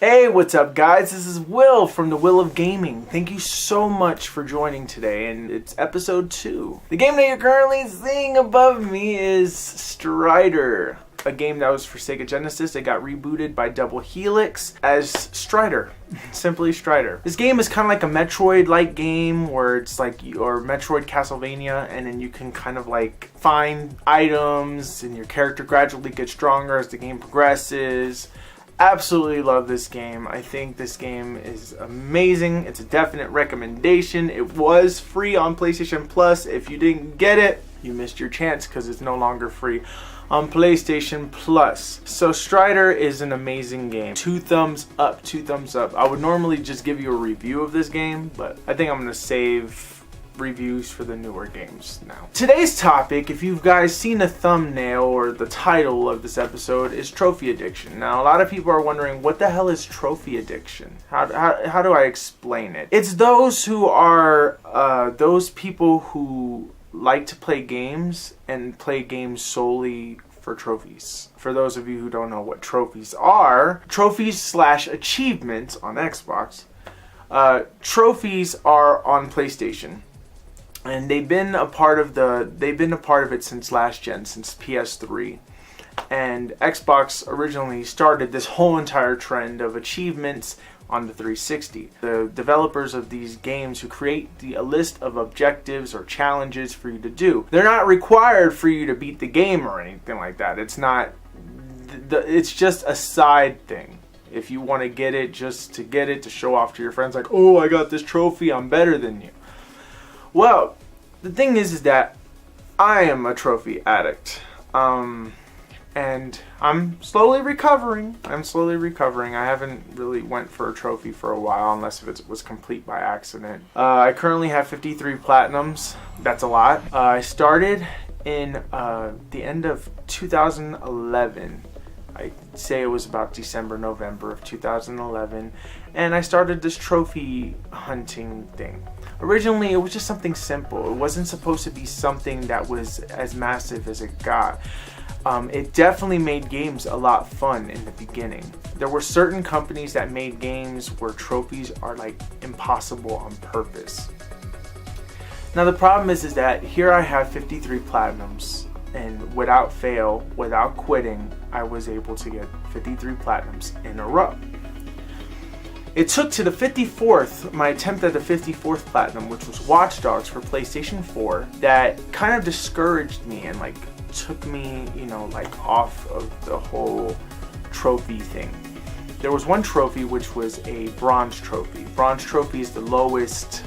Hey, what's up guys? This is Will from The Will of Gaming. Thank you so much for joining today, and it's episode 2. The game that you're currently seeing above me is Strider, a game that was for Sega Genesis. It got rebooted by Double Helix as Strider. Simply Strider. This game is kind of like a Metroid-like game where it's like, or Metroid Castlevania, and then you can kind of like find items and your character gradually gets stronger as the game progresses. Absolutely love this game. I think this game is amazing. It's a definite recommendation. It was free on PlayStation Plus. If you didn't get it, you missed your chance because it's no longer free on PlayStation Plus. So Strider is an amazing game. 2 thumbs up, 2 thumbs up. I would normally just give you a review of this game, but I think I'm going to save reviews for the newer games now. Today's topic, if you've guys seen the thumbnail or the title of this episode, is trophy addiction. Now a lot of people are wondering, what the hell is trophy addiction? How do I explain it? It's those who are those people who like to play games and play games solely for trophies. For those of you who don't know what trophies are, trophies / achievements on Xbox. Trophies are on PlayStation. And they've been a part of it since last gen, since PS3. And Xbox originally started this whole entire trend of achievements on the 360. The developers of these games who create a list of objectives or challenges for you to do. They're not required for you to beat the game or anything like that. It's not. It's just a side thing. If you want to get it, just to get it, to show off to your friends, like, oh, I got this trophy, I'm better than you. Well, the thing is that I am a trophy addict, and I'm slowly recovering. I haven't really went for a trophy for a while, unless if it was complete by accident. I currently have 53 platinums. That's a lot. I started in the end of 2011. I'd say it was about December, November of 2011, and I started this trophy hunting thing. Originally, it was just something simple. It wasn't supposed to be something that was as massive as it got. It definitely made games a lot fun in the beginning. There were certain companies that made games where trophies are like impossible on purpose. Now the problem is that here I have 53 platinums. And without fail, without quitting, I was able to get 53 platinums in a row. It took to the 54th, my attempt at the 54th platinum, which was Watch Dogs for PlayStation 4, that kind of discouraged me and like took me, off of the whole trophy thing. There was one trophy which was a bronze trophy. Bronze trophy is the lowest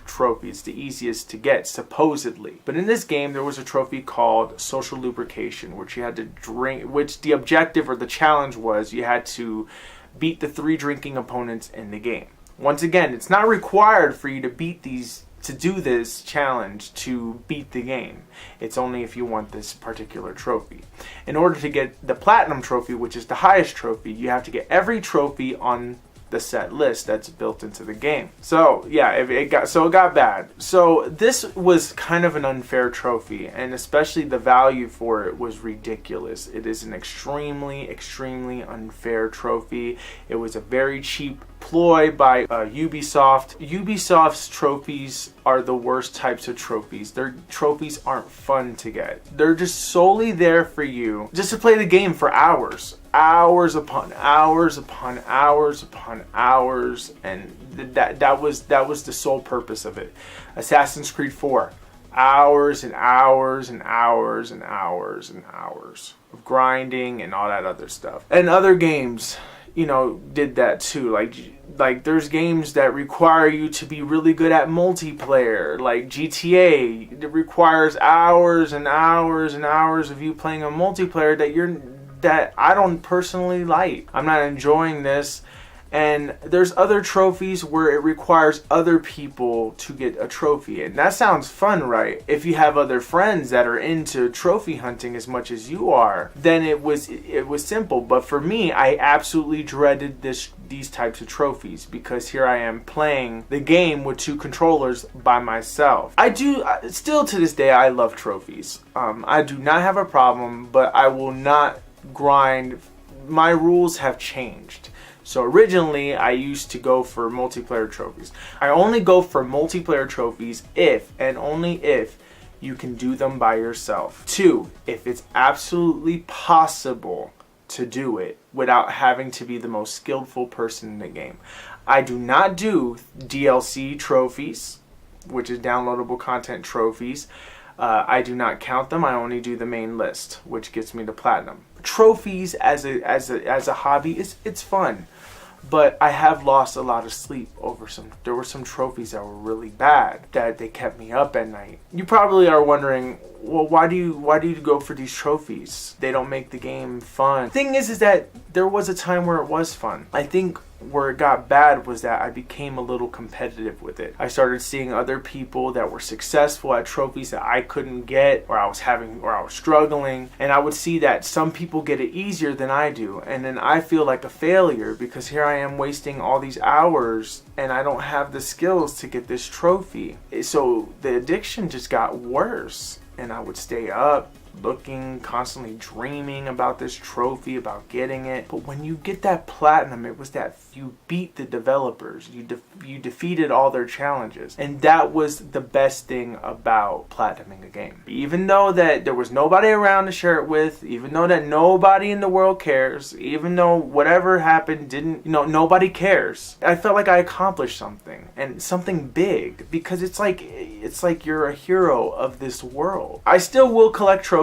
trophy. It's the easiest to get, supposedly. But in this game, there was a trophy called Social Lubrication, which you had to drink, which the objective or the challenge was you had to beat the 3 drinking opponents in the game. Once again, it's not required for you to do this challenge to beat the game. It's only if you want this particular trophy. In order to get the platinum trophy, which is the highest trophy, you have to get every trophy on the set list that's built into the game. So yeah, it got bad. So this was kind of an unfair trophy, and especially the value for it was ridiculous. It is an extremely unfair trophy. It was a very cheap ploy by Ubisoft. Ubisoft's trophies are the worst types of trophies. Their trophies aren't fun to get. They're just solely there for you just to play the game for hours. Hours upon hours upon hours upon hours, and that was the sole purpose of it. Assassin's Creed 4, hours and hours and hours and hours and hours of grinding and all that other stuff. And other games, did that too. Like there's games that require you to be really good at multiplayer, like GTA. It requires hours and hours and hours of you playing a multiplayer that I don't personally like. I'm not enjoying this. And there's other trophies where it requires other people to get a trophy. And that sounds fun, right? If you have other friends that are into trophy hunting as much as you are, then it was simple. But for me, I absolutely dreaded these types of trophies, because here I am playing the game with 2 controllers by myself. Still to this day, I love trophies. I do not have a problem, but I will not grind my rules have changed. So originally, I used to go for multiplayer trophies. I only go for multiplayer trophies if and only if you can do them by yourself. 2, if it's absolutely possible to do it without having to be the most skillful person in the game. I do not do DLC trophies, which is downloadable content trophies. I do not count them. I only do the main list, which gets me to platinum. Trophies as a hobby it's fun, but I have lost a lot of sleep over there were some trophies that were really bad that they kept me up at night. You probably are wondering, well, why do you go for these trophies? They don't make the game fun. Thing is that there was a time where it was fun. I think where it got bad was that I became a little competitive with it. I started seeing other people that were successful at trophies that I couldn't get, or I was struggling, and I would see that some people get it easier than I do, and then I feel like a failure because here I am wasting all these hours and I don't have the skills to get this trophy. So the addiction just got worse, and I would stay up looking, constantly dreaming about this trophy, about getting it. But when you get that platinum, it was that you beat the developers, you defeated all their challenges, and that was the best thing about platinuming a game. Even though that there was nobody around to share it with, even though that nobody in the world cares, even though whatever happened nobody cares, I felt like I accomplished something, and something big, because it's like you're a hero of this world. I still will collect trophies.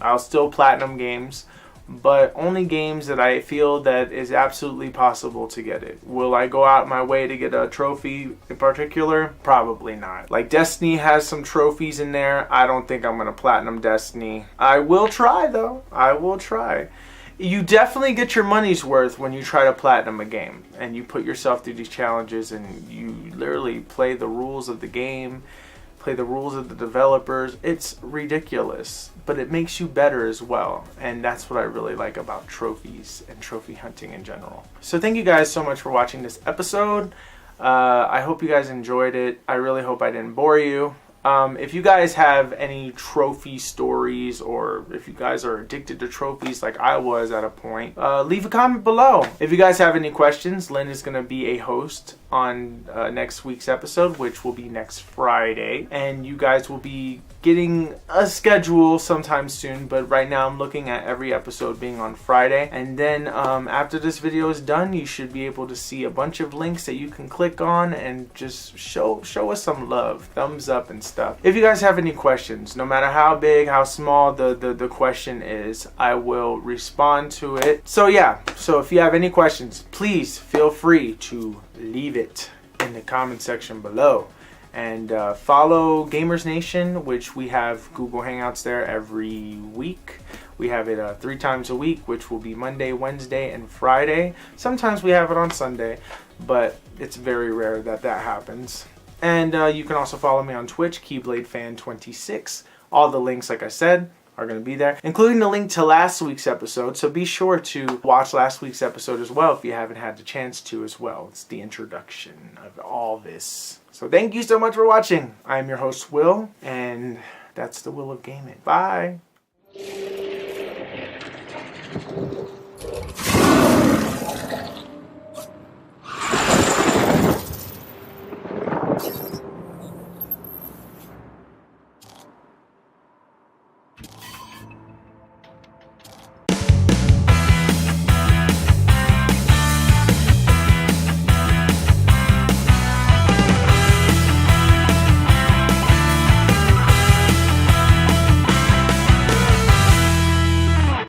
I'll still platinum games, but only games that I feel that is absolutely possible to get it. Will I go out my way to get a trophy in particular? Probably not. Like Destiny has some trophies in there. I don't think I'm gonna platinum Destiny. I will try though. I will try. You definitely get your money's worth when you try to platinum a game and you put yourself through these challenges and you literally play the rules of the game, play the rules of the developers. It's ridiculous, but it makes you better as well, and that's what I really like about trophies and trophy hunting in general. So thank you guys so much for watching this episode. I hope you guys enjoyed it. I really hope I didn't bore you. If you guys have any trophy stories, or if you guys are addicted to trophies like I was at a point, leave a comment below. If you guys have any questions, Lynn is going to be a host on next week's episode, which will be next Friday, and you guys will be getting a schedule sometime soon, but right now I'm looking at every episode being on Friday, and then after this video is done, you should be able to see a bunch of links that you can click on and just show us some love, thumbs up and stuff. If you guys have any questions, no matter how big, how small the question is, I will respond to it. So yeah, so if you have any questions, please feel free to leave it in the comment section below. And follow Gamers Nation, which we have Google Hangouts there every week. We have it 3 times a week, which will be Monday, Wednesday, and Friday. Sometimes we have it on Sunday, but it's very rare that happens. And you can also follow me on Twitch, KeyBladeFan26. All the links, like I said, are going to be there, including the link to last week's episode. So be sure to watch last week's episode as well if you haven't had the chance to as well. It's the introduction of all this. So thank you so much for watching. I'm your host, Will, and that's the Will of Gaming. Bye.